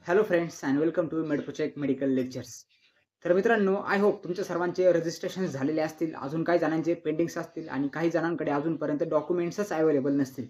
Hello friends and welcome to Medprocheck medical lectures. तर मित्रांनो, I hope तुमच्या सर्वांचे रजिस्ट्रेशन झालेले असतील. अजून काही जणांचे पेंडिंग्स असतील आणि काही जणांकडे अजूनपर्यंत डॉक्युमेंट्सच अवेलेबल नसतील.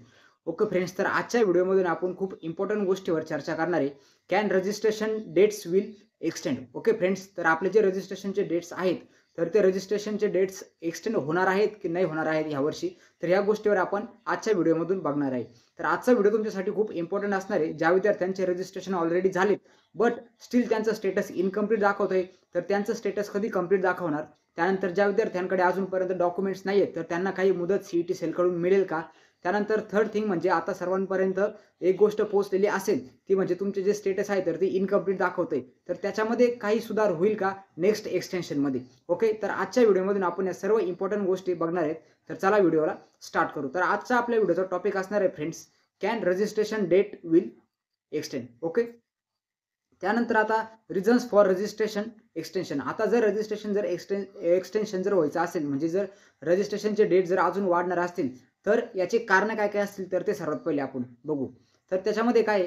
ओके फ्रेंड्स, तर आजच्या व्हिडिओमधून आपण खूप इम्पॉर्टंट गोष्टीवर चर्चा करणार आहे. Can registration dates will extend. Okay friends, तर आपले जे रजिस्ट्रेशनचे डेट्स आहेत तर ते रजिस्ट्रेशनचे डेट्स एक्सटेंड होणार आहेत की नाही होणार आहेत यावर्षी, तर या गोष्टीवर आपण आजच्या व्हिडिओमधून बघणार आहे. तर आजचा व्हिडिओ तुमच्यासाठी खूप इम्पॉर्टंट असणार आहे. ज्या विद्यार्थ्यांचे रजिस्ट्रेशन ऑलरेडी झालेत बट स्टील त्यांचं स्टेटस इनकम्प्लीट दाखवतंय, तर त्यांचं स्टेटस कधी कंप्लीट दाखवणार. त्यानंतर ज्या विद्यार्थ्यांकडे अजूनपर्यंत डॉक्युमेंट्स नाही आहेत तर त्यांना काही मुदत सीईटी सेलकडून मिळेल का. त्यानंतर थर्ड थिंग म्हणजे आता सर्वांपर्यंत एक गोष्ट पोहोचलेली असेल ती म्हणजे तुमचे जे स्टेटस आहे तर ते इनकम्प्लीट दाखवतंय, तर त्याच्यामध्ये काही सुधार होईल का नेक्स्ट एक्सटेन्शनमध्ये. ओके, तर आजच्या व्हिडिओमधून आपण या सर्व इम्पॉर्टंट गोष्टी बघणार आहेत. तर चला व्हिडिओला स्टार्ट करू. तर आजचा आपल्या व्हिडिओचा टॉपिक असणार आहे friends, can registration date will extend. Okay, त्यानंतर आता रिझन्स फॉर रजिस्ट्रेशन एक्सटेन्शन. आता जर रजिस्ट्रेशन जर एक्सटेन्शन जर व्हायचं असेल म्हणजे जर रजिस्ट्रेशनचे डेट जर अजून वाढणार असतील तर याचे कारण काय काय असतील तर ते सर्वात पहिले आपण बघू. तर त्याच्यामध्ये काय,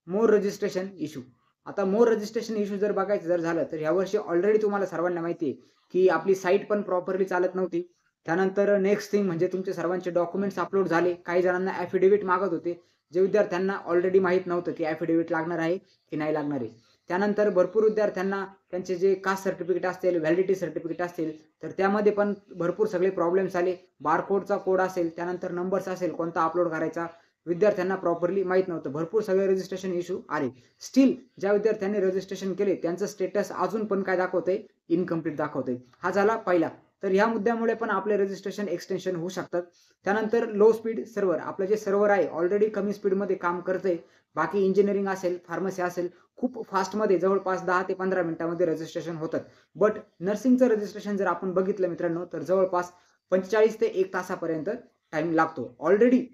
मोर रजिस्ट्रेशन इश्यू. आता मोर रजिस्ट्रेशन इश्यू जर बघायचं जर झालं तर यावर्षी ऑलरेडी तुम्हाला सर्वांना माहिती आहे की आपली साईट पण प्रॉपरली चालत नव्हती. त्यानंतर नेक्स्ट थिंग म्हणजे तुमचे सर्वांचे डॉक्युमेंट्स अपलोड झाले. काही जणांना ॲफिडेव्हिट मागत होते जे विद्यार्थ्यांना ऑलरेडी माहीत नव्हतं की ॲफिडेव्हिट लागणार आहे की नाही लागणार आहे. त्यानंतर भरपूर विद्यार्थ्यांना त्यांचे जे कास्ट सर्टिफिकेट असतील, व्हॅलिडिटी सर्टिफिकेट असतील तर त्यामध्ये पण भरपूर सगळे प्रॉब्लेम्स आले. बारकोडचा कोड असेल, त्यानंतर नंबर्स असेल, कोणता अपलोड करायचा विद्यार्थ्यांना प्रॉपरली माहीत नव्हतं. भरपूर सगळे रजिस्ट्रेशन इश्यू आले. स्टील ज्या विद्यार्थ्यांनी रजिस्ट्रेशन केले त्यांचं स्टेटस अजून पण काय दाखवतंय, इनकम्प्लीट दाखवतंय. हा झाला पहिला. तर ह्या मुद्द्यामुळे पण आपले रजिस्ट्रेशन एक्सटेन्शन होऊ शकतात. त्यानंतर लो स्पीड सर्व्हर. आपलं जे सर्व्हर आहे ऑलरेडी कमी स्पीडमध्ये काम करतंय. बाकी इंजिनिअरिंग असेल, फार्मसी असेल, खूप फास्टमध्ये जवळपास 10 ते 15 मिनिटांमध्ये रजिस्ट्रेशन होतात. बट नर्सिंगचं रजिस्ट्रेशन जर आपण बघितलं मित्रांनो तर जवळपास 45 ते 1 तासापर्यंत टाईम लागतो. ऑलरेडी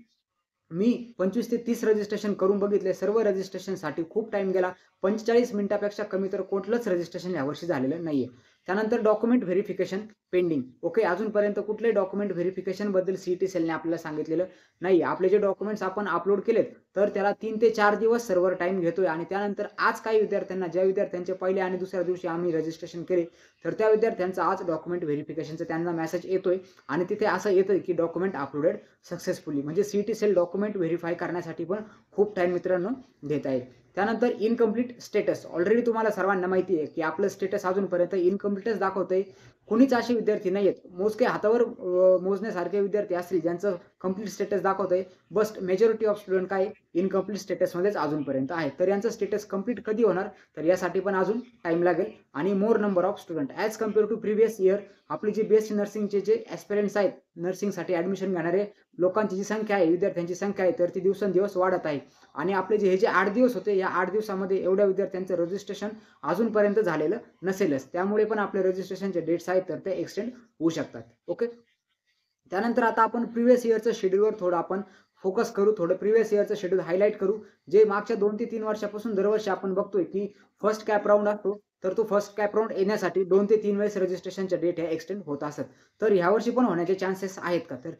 मी 25 ते 30 रजिस्ट्रेशन करून बघितले. सर्व रजिस्ट्रेशनसाठी खूप टाईम गेला. 45 मिनिटापेक्षा कमी तर कुठलंच रजिस्ट्रेशन यावर्षी झालेलं नाहीये. त्यानंतर डॉक्युमेंट व्हेरिफिकेशन पेंडिंग. ओके, अजूनपर्यंत कुठल्याही डॉक्युमेंट व्हेरिफिकेशनबद्दल सीईटी सेलने आपल्याला सांगितलेलं नाही. आपले जे डॉक्युमेंट्स आपण अपलोड केलेत तर त्याला 3 ते 4 दिवस सर्व्हर टाईम घेतोय. आणि त्यानंतर आज काही विद्यार्थ्यांना, ज्या विद्यार्थ्यांचे पहिल्या आणि दुसऱ्या दिवशी आम्ही रजिस्ट्रेशन केले तर त्या विद्यार्थ्यांचं आज डॉक्युमेंट व्हेरिफिकेशनचा त्यांना मेसेज येतोय आणि तिथे असं येतंय की डॉक्युमेंट अपलोडेड सक्सेसफुली. म्हणजे सीईटी सेल डॉक्युमेंट व्हेरीफाय करण्यासाठी पण खूप टाईम मित्रांनो घेत आहे. त्यानंतर इनकम्प्लीट स्टेटस. ऑलरेडी तुम्हाला सर्वांना माहिती आहे की आपलं स्टेटस अजूनपर्यंत इनकम्प्लीटच दाखवतंय. कुणीच असे विद्यार्थी नाही आहेत, मोजके हातावर मोजण्यासारखे विद्यार्थी असतील ज्यांचं कंप्लीट स्टेटस दाखवतंय. बस्ट मेजॉरिटी ऑफ स्टुडंट काय इनकम्प्लीट स्टेटसमध्येच अजूनपर्यंत आहेत. तर यांचं स्टेटस कंप्लीट कधी होणार तर यासाठी पण अजून टाईम लागेल. आणि more number of student as compare to previous year. आपली जे बीएससी नर्सिंगचे जे ॲस्पिरंट्स आहेत, नर्सिंगसाठी ॲडमिशन घेणारे लोकांची जी संख्या आहे, विद्यार्थ्यांची संख्या आहे तर ती दिवसेंदिवस वाढत आहे. आणि आपले हे जे 8 दिवस होते या 8 दिवसामध्ये एवढ्या विद्यार्थ्यांचं रजिस्ट्रेशन अजूनपर्यंत झालेलं नसेलच. त्यामुळे पण आपले रजिस्ट्रेशनचे डेट्स आहेत तर ते एक्सटेंड होऊ शकतात. ओके, त्यानंतर आता आपण प्रिव्हियस इयरचं शेड्यूलवर थोडं आपण फोकस करू. थोडं प्रिव्हियस इयरचं शेड्यूल हायलाईट करू. जे मागच्या 2 ते 3 वर्षापासून दरवर्षी आपण बघतोय की फर्स्ट कॅप राऊंड असतो तर तो फर्स्ट कॅप राऊंड येण्यासाठी 2 ते 3 वेळेस रजिस्ट्रेशनच्या डेट ह्या एक्सटेंड होत असत. तर ह्यावर्षी पण होण्याचे चान्सेस आहेत का तर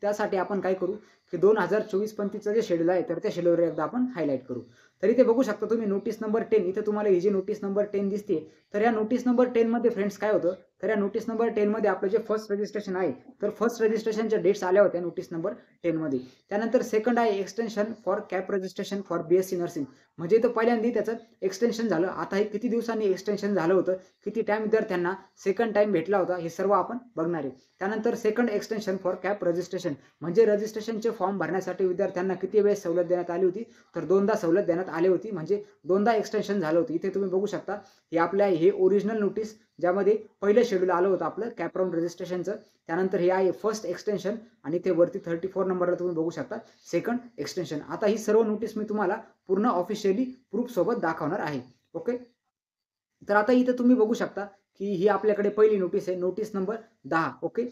त्यासाठी आपण काय करू की 2024-25चं जे शेड्यूल आहे तर त्या शेड्यूलवर एकदा आपण हायलाईट करू. तर इथे बघू शकता तुम्ही नोटीस नंबर 10. इथे तुम्हाला ही जी नोटीस नंबर 10 दिसते तर या नोटीस नंबर 10 मध्ये फ्रेंड्स काय होतं तर या नोटीस नंबर 10 मध्ये आपलं जे फर्स्ट रजिस्ट्रेशन आहे तर फर्स्ट रजिस्ट्रेशनच्या डेट्स आल्या होत्या नोटीस नंबर 10 मध्ये. त्यानंतर सेकंड आहे extension for cap registration for BSc nursing. म्हणजे इथं पहिल्यांदा त्याचं एक्सटेन्शन झालं. आता हे किती दिवसांनी एक्सटेन्शन झालं होतं, किती टाइम विद्यार्थ्यांना सेकंड टाइम भेटला होता, हे सर्व आपण बघणार आहे. त्यानंतर second extension for cap registration म्हणजे रजिस्ट्रेशनचे फॉर्म भरण्यासाठी विद्यार्थ्यांना किती वेळेस सवलत देण्यात आली होती तर 2दा सवलत देण्यात आली होती. म्हणजे 2दा एक्सटेन्शन झालं होतं. इथे तुम्ही बघू शकता हे आपल्या हे ओरिजिनल नोटीस ज्यामध्ये पहिलं शेड्यूल आलं होतं आपलं कॅप राऊंड रजिस्ट्रेशनचं. त्यानंतर हे आहे फर्स्ट एक्सटेन्शन आणि ते वरती 34 नंबरला तुम्ही बघू शकता सेकंड एक्सटेन्शन. आता ही सर्व नोटीस मी तुम्हाला पूर्ण ऑफिशियली प्रूफ सोबत दाखवणार आहे. ओके, तर आता इथे तुम्ही बघू शकता की ही आपल्याकडे पहिली नोटीस आहे, नोटीस नंबर 10. ओके,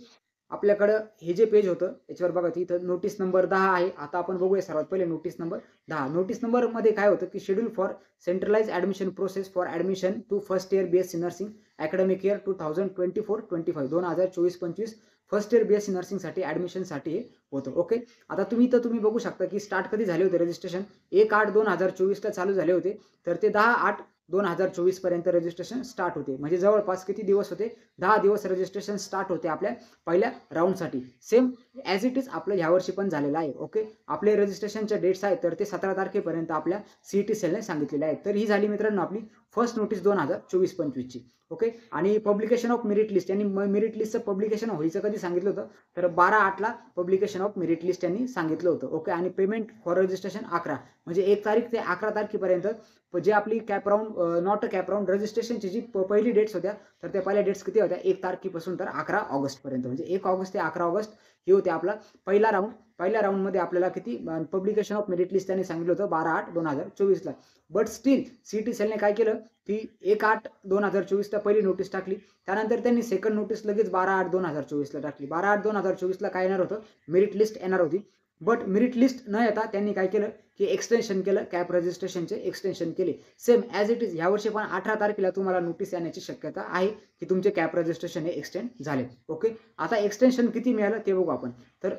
आपल्याकडं हे जे पेज होतं याच्यावर बघा इथं नोटीस नंबर 10 आहे. आता आपण बघूया सर्वात पहिले नोटीस नंबर 10. नोटीस नंबरमध्ये काय होतं की schedule for centralize admission process for admission to first year BSc nursing academic year 2024-25 2024-25 first year BSc नर्सिंगसाठी ॲडमिशनसाठी हे होतं. ओके. आता तुम्ही बघू शकता की स्टार्ट कधी झाले होते रजिस्ट्रेशन 1/8/2024ला चालू झाले होते. तर ते 10/8/2024 पर्यंत रजिस्ट्रेशन स्टार्ट होते. म्हणजे जवळपास किती दिवस होते? 10 दिवस रजिस्ट्रेशन स्टार्ट होते आपल्या पहिल्या राऊंडसाठी. सेम ॲज इट इज आपलं ह्यावर्षी पण झालेलं आहे. ओके. आपले रजिस्ट्रेशनच्या डेट्स आहेत तर ते 17 तारखेपर्यंत आपल्या CET सेलने सांगितलेले आहेत. तर ही झाली मित्रांनो आपली फर्स्ट नोटीस 2024-25ची. ओके. आणि पब्लिकेशन ऑफ मेरिट लिस्ट यांनी मेरिट लिस्टचं पब्लिकेशन व्हायचं कधी सांगितलं होतं? तर 12/8ला पब्लिकेशन ऑफ मेरिट लिस्ट यांनी सांगितलं होतं. ओके. आणि पेमेंट फॉर रजिस्ट्रेशन 11 म्हणजे 1 तारीख ते 11 तारखेपर्यंत जे आपली cap round not cap round रजिस्ट्रेशनची जी पहिली डेट्स होत्या तर त्या पहिल्या डेट्स किती होत्या? 1 तारखेपासून तर 11 ऑगस्टपर्यंत म्हणजे 1 ऑगस्ट ते 11 ऑगस्ट हे होते आपला पहिला राऊंड. पहिल्या राऊंडमध्ये आपल्याला किती पब्लिकेशन ऑफ मेरिट लिस्ट त्यांनी सांगितलं होतं 12/8/2024ला. बट स्टील CET सेलने काय केलं की 1/8/2024ला पहिली नोटीस टाकली. त्यानंतर त्यांनी सेकंड नोटीस लगेच 12/8/2024ला टाकली. 12/8/2024ला काय येणार होतं? मेरिट लिस्ट येणार होती. बट मेरिट लिस्ट न येता त्यांनी काय केलं की एक्सटेन्शन केलं, कॅप रजिस्ट्रेशनचे एक्सटेन्शन केले. सेम ॲज इट इज यावर्षी पण 18 तारखेला तुम्हाला नोटीस येण्याची शक्यता आहे की तुमचे कॅप रजिस्ट्रेशन हे एक्सटेंड झाले. ओके. आता एक्सटेन्शन किती मिळालं ते बघू आपण. तर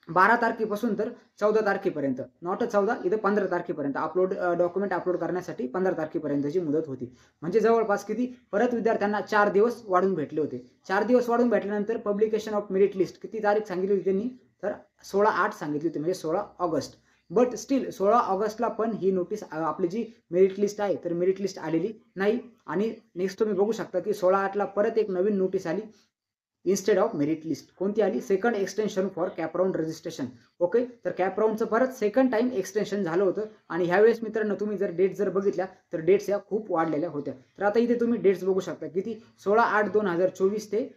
12 तारखेपासून तर 14 तारखेपर्यंत, नॉट 14 इथं 15 तारखेपर्यंत डॉक्युमेंट अपलोड करण्यासाठी 15 तारखेपर्यंतची मुदत होती. म्हणजे जवळपास किती परत विद्यार्थ्यांना 4 दिवस वाढून भेटले होते. 4 दिवस वाढून भेटल्यानंतर पब्लिकेशन ऑफ मेरिट लिस्ट किती तारीख सांगितली होती त्यांनी? तर 16/8 सांगितली होती म्हणजे 16 ऑगस्ट. बट स्टील 16 ऑगस्टला पण ही नोटीस आपली जी मेरिट लिस्ट आहे तर मेरिट लिस्ट आलेली नाही. आणि नेक्स्ट तुम्ही बघू शकता की 16/8ला परत एक नवीन नोटीस आली इन्स्टेड ऑफ मेरिट लिस्ट. कोणती आली? Second extension for cap round registration. Okay. तर कॅप राऊंडचं परत सेकंड टाइम एक्सटेन्शन झालं होतं. आणि ह्यावेळेस मित्रांनो तुम्ही जर डेट्स जर बघितल्या तर डेट्स या खूप वाढलेल्या होत्या. तर आता इथे तुम्ही डेट्स बघू शकता किती 16/8/2024 ते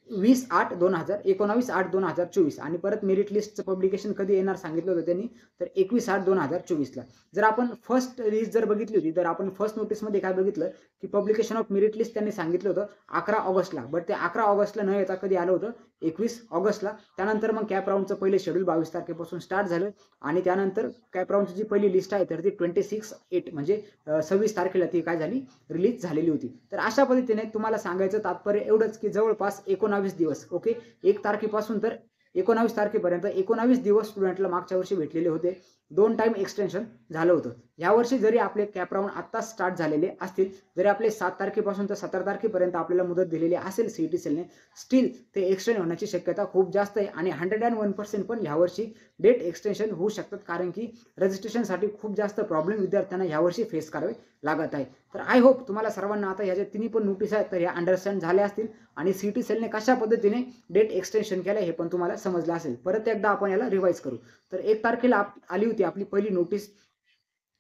19/8/2024 आणि परत मेरिट लिस्टचं पब्लिकेशन कधी येणार सांगितलं होतं त्यांनी तर 21/8/2024ला. जर आपण फर्स्ट लिस्ट जर बघितली होती तर आपण फर्स्ट नोटीसमध्ये काय बघितलं की पब्लिकेशन ऑफ मेरिट लिस्ट त्यांनी सांगितलं होतं 11 ऑगस्टला. बट ते 11 ऑगस्टला न येता कधी आलं होतं? 21 ऑगस्टला. त्यानंतर मग कॅप राऊंडचं पहिले शेड्यूल 22 तारखेपासून स्टार्ट झालं आणि त्यानंतर कॅप राऊंडची जी पहिली लिस्ट आहे तर ती 26/8 म्हणजे 26 तारखेला ती काय झाली? रिलीज झालेली होती. तर अशा पद्धतीने तुम्हाला सांगायचं तात्पर्य एवढंच की जवळपास 19 दिवस. ओके. 1 तारखेपासून तर 19 तारखेपर्यंत 19 दिवस स्टुडंटला मागच्या वर्षी भेटलेले होते. 2 टाइम एक्सटेन्शन झालं होतं. यावर्षी जरी आपले कॅप राऊंड आत्ता स्टार्ट झालेले असतील, जरी आपले 7 तारखेपासून तर 17 तारखेपर्यंत आपल्याला मुदत दिलेली असेल CET सेलने, स्टील ते एक्सटेंड होण्याची शक्यता खूप जास्त आहे. आणि 101% पण ह्यावर्षी डेट एक्सटेन्शन होऊ शकतात कारण की रजिस्ट्रेशनसाठी खूप जास्त प्रॉब्लेम विद्यार्थ्यांना ह्यावर्षी फेस करावे लागत आहे. तर आय होप तुम्हाला सर्वांना आता ह्या ज्या तिन्ही पण नोटीस आहेत तर ह्या अंडरस्टँड झाल्या असतील आणि CET सेलने कशा पद्धतीने डेट एक्सटेन्शन केलं हे पण तुम्हाला समजलं असेल. परत एकदा आपण याला रिवाइज करू. तर 1 तारखेला आली होती आपली पहिली नोटीस.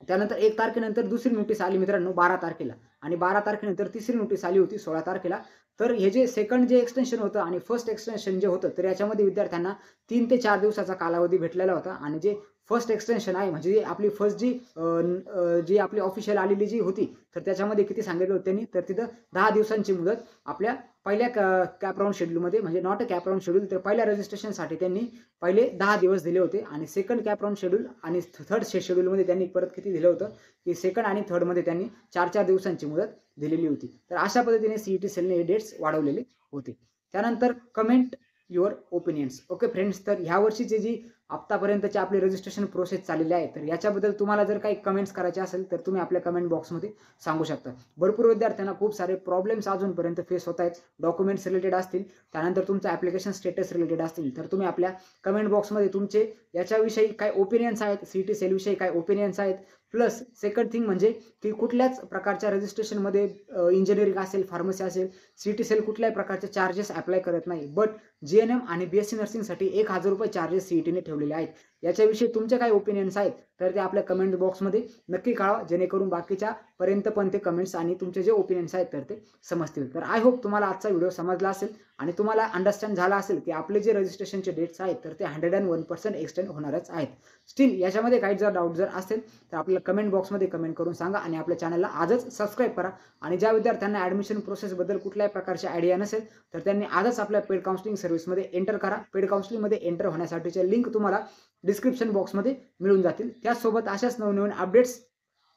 त्यानंतर 1 तारखेनंतर दुसरी नोटीस आली मित्रांनो 12 तारखेला आणि 12 तारखेनंतर तिसरी नोटीस आली होती 16 तारखेला. तर हे जे सेकंड जे एक्सटेन्शन होतं आणि फर्स्ट एक्सटेन्शन जे होतं तर याच्यामध्ये विद्यार्थ्यांना 3 ते 4 दिवसाचा कालावधी भेटलेला होता. आणि जे फर्स्ट एक्सटेन्शन आहे म्हणजे आपली फर्स्ट जी आपली ऑफिशियल आलेली जी होती तर त्याच्यामध्ये किती सांगितलं होतं त्यांनी? तर तिथं 10 दिवसांची मुदत आपल्या पहिल्या कॅप राऊंड शेड्यूलमध्ये म्हणजे not a cap round schedule तर पहिल्या रजिस्ट्रेशनसाठी त्यांनी पहिले 10 दिवस दिले होते. आणि सेकंड कॅप राऊंड शेड्यूल आणि थर्ड शेड्यूलमध्ये त्यांनी परत किती दिलं होतं की सेकंड आणि थर्डमध्ये त्यांनी 4-4 दिवसांची मुदत दिलेली होती. तर अशा पद्धतीने CET सेलने हे डेट्स वाढवलेले होते. त्यानंतर comment your opinions. Okay friends. तर ह्या वर्षीची जी आत्तापर्यंतची आपली रजिस्ट्रेशन प्रोसेस चाललेली आहे तर याच्याबद्दल तुम्हाला जर काही कमेंट्स करायचे असेल तर तुम्ही आपल्या कमेंट बॉक्समध्ये सांगू शकता. भरपूर विद्यार्थ्यांना खूप सारे प्रॉब्लेम्स अजूनपर्यंत फेस होत आहेत. डॉक्युमेंट्स रिलेटेड असतील, त्यानंतर तुमचं ॲप्लिकेशन स्टेटस रिलेटेड असतील तर तुम्ही आपल्या कमेंट बॉक्समध्ये तुमचे याच्याविषयी काय ओपिनियन्स आहेत, CET सेलविषयी काय ओपिनियन्स आहेत, प्लस सेकंड थिंग म्हणजे की कुठल्याच प्रकारच्या रजिस्ट्रेशनमध्ये इंजिनिअरिंग असेल, फार्मसी असेल, CET सेल कुठल्याही प्रकारचे चार्जेस अप्लाय करत नाही. बट GNM आणि BSc नर्सिंगसाठी 1000 रुपये चार्जेस CETने ठेवलेले आहेत. याच्याविषयी तुमचे काय ओपिनियन्स आहेत तर ते आपल्या कमेंट बॉक्समध्ये नक्की कळवा जेणेकरून बाकीच्या पर्यंत पण ते कमेंट्स आणि तुमचे जे ओपिनियन्स आहेत तर ते समजतील. तर आय होप तुम्हाला आजचा व्हिडिओ समजला असेल आणि तुम्हाला अंडरस्टँड झाला असेल की आपले जे रजिस्ट्रेशनचे डेट्स आहेत तर ते 101% एक्सटेंड होणारच आहेत. स्टील याच्यामध्ये काही जर डाऊट जर असेल तर आपल्याला कमेंट बॉक्समध्ये कमेंट करून सांगा आणि आपल्या चॅनलला आजच सबस्क्राईब करा. आणि ज्या विद्यार्थ्यांना ॲडमिशन प्रोसेसबद्दल कुठल्याही प्रकारची आयडिया नसेल तर त्यांनी आजच आपल्या पेड काउन्सिलिंग सर्व्हिसमध्ये एंटर करा. पेड काउन्सिलिंगमध्ये एंटर होण्यासाठीच्या लिंक तुम्हाला डिस्क्रिप्शन बॉक्समध्ये मिळून जातील. त्याचसोबत अशाच नवनवीन अपडेट्स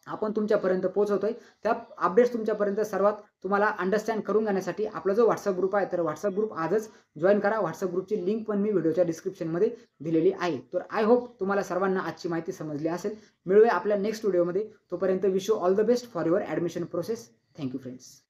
आपण तुमच्यापर्यंत पोहोचवतोय. त्या अपडेट्स तुमच्यापर्यंत सर्वात तुम्हाला अंडरस्टँड करून घेण्यासाठी आपला जो WhatsApp ग्रुप आहे, तर WhatsApp ग्रुप आजच जॉइन करा. WhatsApp ग्रुपची लिंक पण मी व्हिडिओच्या डिस्क्रिप्शनमध्ये दिलेली आहे. तर आय होप तुम्हाला सर्वांना आजची माहिती समजली असेल. मिळूया आपल्या नेक्स्ट व्हिडिओमध्ये. तोपर्यंत wish you all the best for your admission process. Thank you friends.